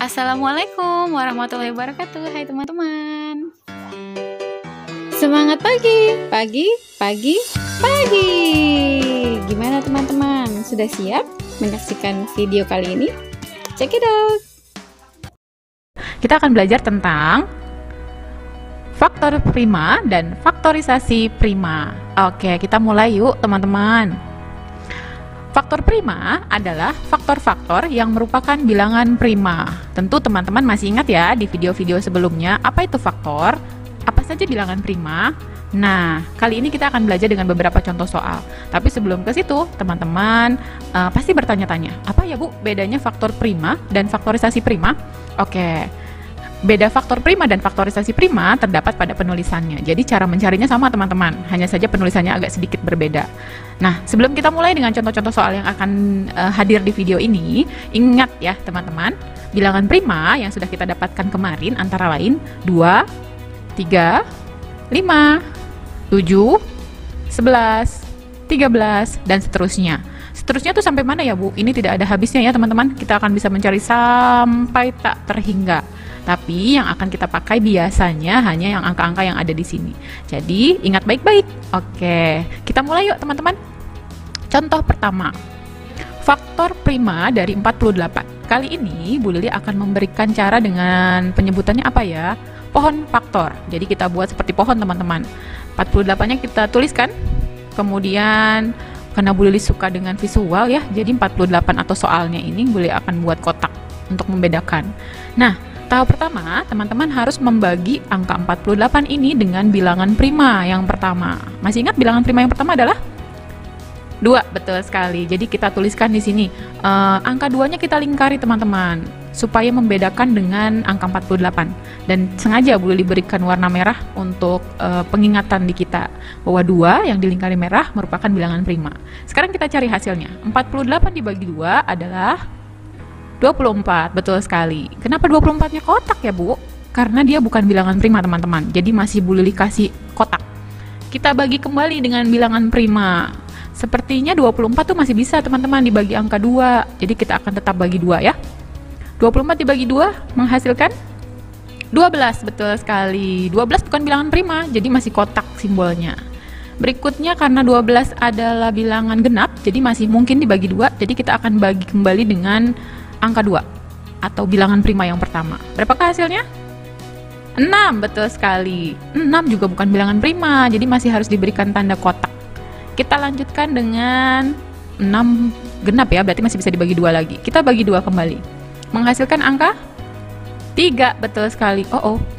Assalamualaikum warahmatullahi wabarakatuh. Hai teman-teman. Semangat pagi, pagi, pagi, pagi. Gimana teman-teman? Sudah siap menyaksikan video kali ini? Check it out. Kita akan belajar tentang faktor prima dan faktorisasi prima. Oke, kita mulai yuk teman-teman. Faktor prima adalah faktor-faktor yang merupakan bilangan prima. Tentu teman-teman masih ingat ya di video-video sebelumnya, apa itu faktor? Apa saja bilangan prima? Nah, kali ini kita akan belajar dengan beberapa contoh soal. Tapi sebelum ke situ, teman-teman pasti bertanya-tanya, apa ya Bu bedanya faktor prima dan faktorisasi prima? Oke. Beda faktor prima dan faktorisasi prima terdapat pada penulisannya. Jadi cara mencarinya sama teman-teman, hanya saja penulisannya agak sedikit berbeda. Nah, sebelum kita mulai dengan contoh-contoh soal yang akan hadir di video ini, ingat ya teman-teman, bilangan prima yang sudah kita dapatkan kemarin antara lain 2, 3, 5, 7, 11, 13, dan seterusnya. Seterusnya tuh sampai mana ya Bu? Ini tidak ada habisnya ya teman-teman. Kita akan bisa mencari sampai tak terhingga. Tapi yang akan kita pakai biasanya hanya yang angka-angka yang ada di sini. Jadi ingat baik-baik. Oke, kita mulai yuk teman-teman. Contoh pertama, faktor prima dari 48. Kali ini Bu Lili akan memberikan cara dengan penyebutannya apa ya? Pohon faktor. Jadi kita buat seperti pohon teman-teman. 48-nya kita tuliskan. Kemudian karena Bu Lili suka dengan visual ya, jadi 48 atau soalnya ini Bu Lili akan buat kotak untuk membedakan. Nah, tahap pertama, teman-teman harus membagi angka 48 ini dengan bilangan prima yang pertama. Masih ingat bilangan prima yang pertama adalah 2, betul sekali. Jadi kita tuliskan di sini. Angka 2-nya kita lingkari teman-teman, supaya membedakan dengan angka 48. Dan sengaja Bu Lili berikan warna merah untuk pengingatan di kita, bahwa 2 yang dilingkari merah merupakan bilangan prima. Sekarang kita cari hasilnya. 48 dibagi 2 adalah 24, betul sekali. Kenapa 24-nya kotak ya Bu? Karena dia bukan bilangan prima teman-teman, jadi masih Bu Lili kasih kotak. Kita bagi kembali dengan bilangan prima. Sepertinya 24 tuh masih bisa teman-teman dibagi angka 2, jadi kita akan tetap bagi 2 ya. 24 dibagi 2 menghasilkan 12, betul sekali. 12 bukan bilangan prima, jadi masih kotak simbolnya. Berikutnya karena 12 adalah bilangan genap, jadi masih mungkin dibagi 2, jadi kita akan bagi kembali dengan angka 2 atau bilangan prima yang pertama. Berapakah hasilnya? 6, betul sekali. 6 juga bukan bilangan prima, jadi masih harus diberikan tanda kotak. Kita lanjutkan dengan 6 genap ya, berarti masih bisa dibagi 2 lagi. Kita bagi 2 kembali. Menghasilkan angka 3, betul sekali.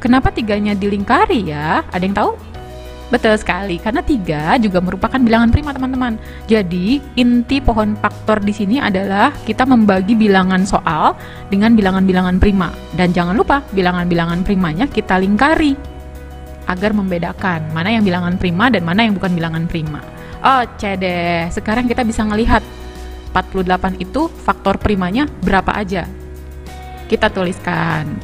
Kenapa 3-nya dilingkari ya? Ada yang tahu? Betul sekali, karena 3 juga merupakan bilangan prima teman-teman. Jadi inti pohon faktor di sini adalah kita membagi bilangan soal dengan bilangan-bilangan prima. Dan jangan lupa bilangan-bilangan primanya kita lingkari agar membedakan mana yang bilangan prima dan mana yang bukan bilangan prima. Oke deh, sekarang kita bisa melihat 48 itu faktor primanya berapa aja. Kita tuliskan.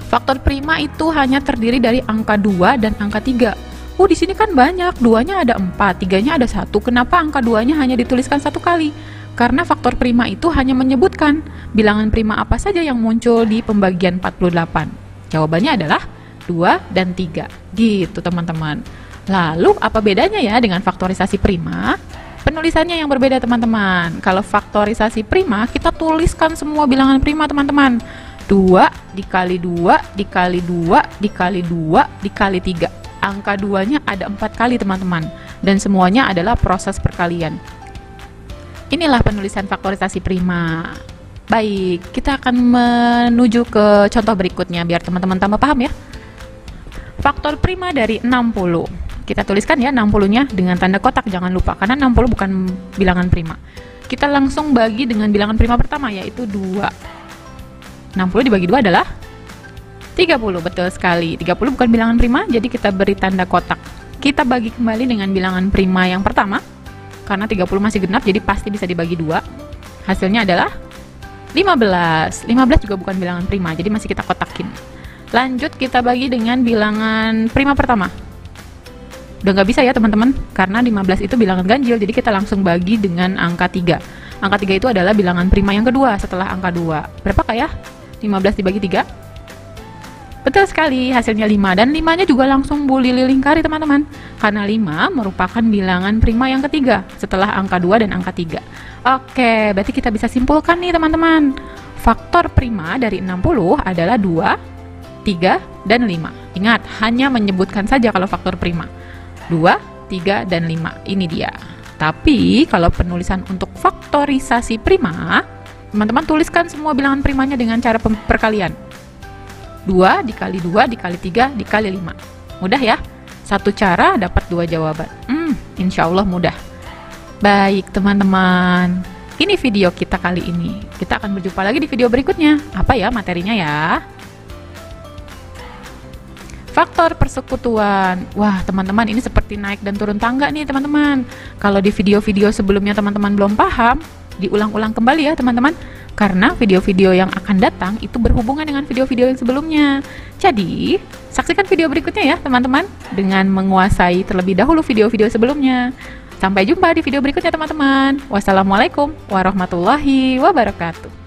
Faktor prima itu hanya terdiri dari angka 2 dan angka 3. Di sini kan banyak, 2-nya ada 4, 3-nya ada 1. Kenapa angka 2-nya hanya dituliskan 1 kali? Karena faktor prima itu hanya menyebutkan bilangan prima apa saja yang muncul di pembagian 48. Jawabannya adalah 2 dan 3. Gitu teman-teman. Lalu apa bedanya ya dengan faktorisasi prima? Penulisannya yang berbeda teman-teman. Kalau faktorisasi prima, kita tuliskan semua bilangan prima teman-teman. 2 dikali 2 dikali 2 dikali 2 dikali 3. Angka 2-nya ada 4 kali teman-teman, dan semuanya adalah proses perkalian. Inilah penulisan faktorisasi prima. Baik, kita akan menuju ke contoh berikutnya biar teman-teman tambah paham ya. Faktor prima dari 60. Kita tuliskan ya 60-nya dengan tanda kotak, jangan lupa, karena 60 bukan bilangan prima. Kita langsung bagi dengan bilangan prima pertama, yaitu 2. 60 dibagi 2 adalah 30, betul sekali. 30 bukan bilangan prima, jadi kita beri tanda kotak. Kita bagi kembali dengan bilangan prima yang pertama. Karena 30 masih genap, jadi pasti bisa dibagi 2. Hasilnya adalah 15. 15 juga bukan bilangan prima, jadi masih kita kotakin. Lanjut kita bagi dengan bilangan prima pertama. Udah nggak bisa ya teman-teman, karena 15 itu bilangan ganjil, jadi kita langsung bagi dengan angka 3. Angka 3 itu adalah bilangan prima yang kedua setelah angka 2. Berapa kak ya? 15 dibagi 3? Betul sekali, hasilnya 5. Dan 5-nya juga langsung Bu Lili lingkari teman-teman, karena 5 merupakan bilangan prima yang ketiga setelah angka 2 dan angka 3. Oke, berarti kita bisa simpulkan nih teman-teman, faktor prima dari 60 adalah 2, 3, dan 5. Ingat, hanya menyebutkan saja kalau faktor prima 2, 3, dan 5. Ini dia. Tapi kalau penulisan untuk faktorisasi prima, teman-teman tuliskan semua bilangan primanya dengan cara perkalian. 2 dikali 2 dikali 3 dikali 5. Mudah ya? Satu cara dapat 2 jawaban. Insya Allah mudah. Baik teman-teman, ini video kita kali ini. Kita akan berjumpa lagi di video berikutnya. Apa ya materinya ya? Faktor persekutuan. Wah teman-teman, ini seperti naik dan turun tangga nih teman-teman. Kalau di video-video sebelumnya teman-teman belum paham, diulang-ulang kembali ya teman-teman, karena video-video yang akan datang itu berhubungan dengan video-video yang sebelumnya. Jadi saksikan video berikutnya ya teman-teman, dengan menguasai terlebih dahulu video-video sebelumnya. Sampai jumpa di video berikutnya teman-teman. Wassalamualaikum warahmatullahi wabarakatuh.